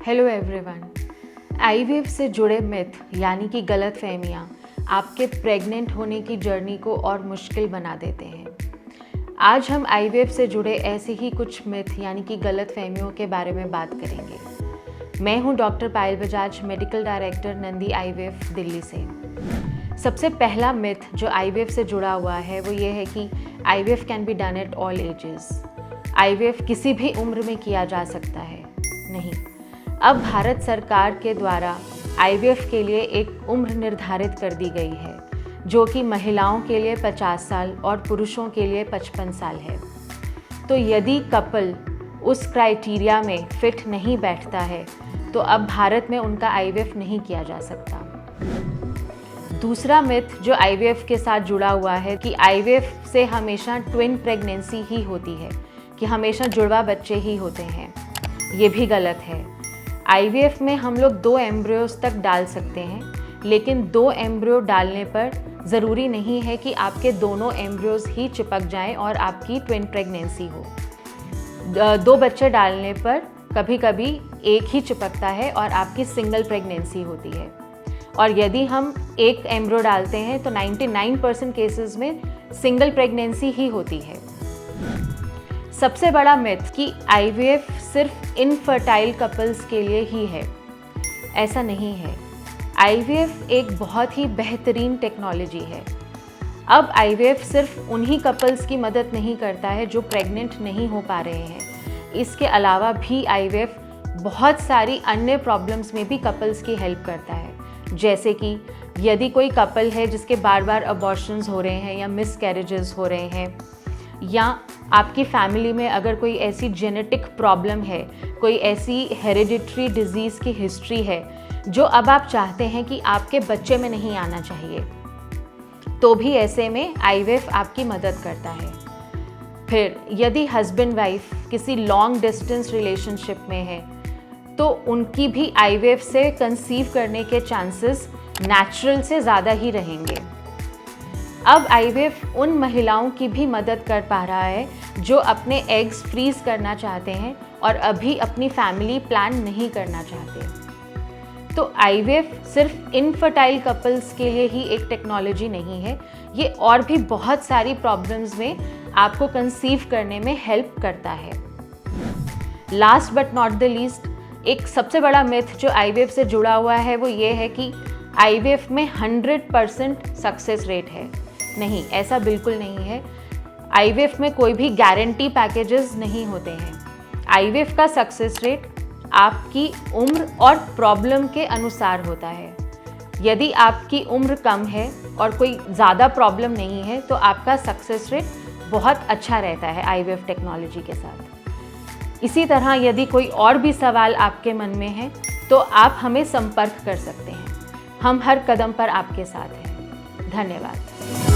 Hello everyone. IVF से जुड़े myth यानी कि गलत फहमियाँ आपके प्रेग्नेंट होने की जर्नी को और मुश्किल बना देते हैं। आज हम आईवीएफ से जुड़े ऐसे ही कुछ मिथ यानी कि गलत फहमियों के बारे में बात करेंगे। मैं हूँ doctor Payal Bajaj, medical director Nandi IVF Delhi से। सबसे पहला मिथ जो आईवीएफ से जुड़ा हुआ है वो ये है कि IVF can be done at all ages. IVF किसी भी उम्र में किया जा सकता है। नहीं, अब भारत सरकार के द्वारा आईवीएफ के लिए एक उम्र निर्धारित कर दी गई है जो कि महिलाओं के लिए 50 साल और पुरुषों के लिए 55 साल है। तो यदि कपल उस क्राइटेरिया में फिट नहीं बैठता है तो अब भारत में उनका आईवीएफ नहीं किया जा सकता। दूसरा मिथ जो आईवीएफ के साथ जुड़ा हुआ है कि आईवीएफ से हमेशा ट्विन प्रेगनेंसी ही होती है, कि हमेशा जुड़वा बच्चे ही होते हैं। ये भी गलत है। आईवीएफ में हम लोग 2 एम्ब्रियोज तक डाल सकते हैं, लेकिन 2 एम्ब्रियो डालने पर ज़रूरी नहीं है कि आपके दोनों एम्ब्रियोज ही चिपक जाएं और आपकी ट्विन प्रेगनेंसी हो। 2 बच्चे डालने पर कभी कभी एक ही चिपकता है और आपकी सिंगल प्रेगनेंसी होती है। और यदि हम एक एम्ब्रियो डालते हैं तो 99% केसेस में सिंगल प्रेगनेंसी ही होती है। सबसे बड़ा मिथ कि आईवीएफ सिर्फ इनफर्टाइल कपल्स के लिए ही है। ऐसा नहीं है। आईवीएफ एक बहुत ही बेहतरीन टेक्नोलॉजी है। अब आईवीएफ सिर्फ उन्हीं कपल्स की मदद नहीं करता है जो प्रेग्नेंट नहीं हो पा रहे हैं। इसके अलावा भी आईवीएफ बहुत सारी अन्य प्रॉब्लम्स में भी कपल्स की हेल्प करता है। जैसे कि यदि कोई कपल है जिसके बार बार अबॉर्शंस हो रहे हैं या मिसकैरेजेस हो रहे हैं, या आपकी फैमिली में अगर कोई ऐसी जेनेटिक प्रॉब्लम है, कोई ऐसी हेरिडिटरी डिजीज़ की हिस्ट्री है जो अब आप चाहते हैं कि आपके बच्चे में नहीं आना चाहिए, तो भी ऐसे में आईवीएफ आपकी मदद करता है। फिर यदि हस्बैंड वाइफ किसी लॉन्ग डिस्टेंस रिलेशनशिप में है तो उनकी भी आईवीएफ से कंसीव करने के चांसेस नेचुरल से ज़्यादा ही रहेंगे। अब आईवीएफ उन महिलाओं की भी मदद कर पा रहा है जो अपने एग्स फ्रीज करना चाहते हैं और अभी अपनी फैमिली प्लान नहीं करना चाहते। तो आईवीएफ सिर्फ इनफर्टाइल कपल्स के लिए ही एक टेक्नोलॉजी नहीं है, ये और भी बहुत सारी प्रॉब्लम्स में आपको कंसीव करने में हेल्प करता है। Last but not the least, एक सबसे बड़ा मिथ जो आईवीएफ से जुड़ा हुआ है वो ये है कि आईवीएफ में 100% सक्सेस रेट है। नहीं, ऐसा बिल्कुल नहीं है। आईवीएफ में कोई भी गारंटी पैकेजेस नहीं होते हैं। आईवीएफ का सक्सेस रेट आपकी उम्र और प्रॉब्लम के अनुसार होता है। यदि आपकी उम्र कम है और कोई ज़्यादा प्रॉब्लम नहीं है तो आपका सक्सेस रेट बहुत अच्छा रहता है आईवीएफ टेक्नोलॉजी के साथ। इसी तरह यदि कोई और भी सवाल आपके मन में है तो आप हमें संपर्क कर सकते हैं। हम हर कदम पर आपके साथ हैं। धन्यवाद।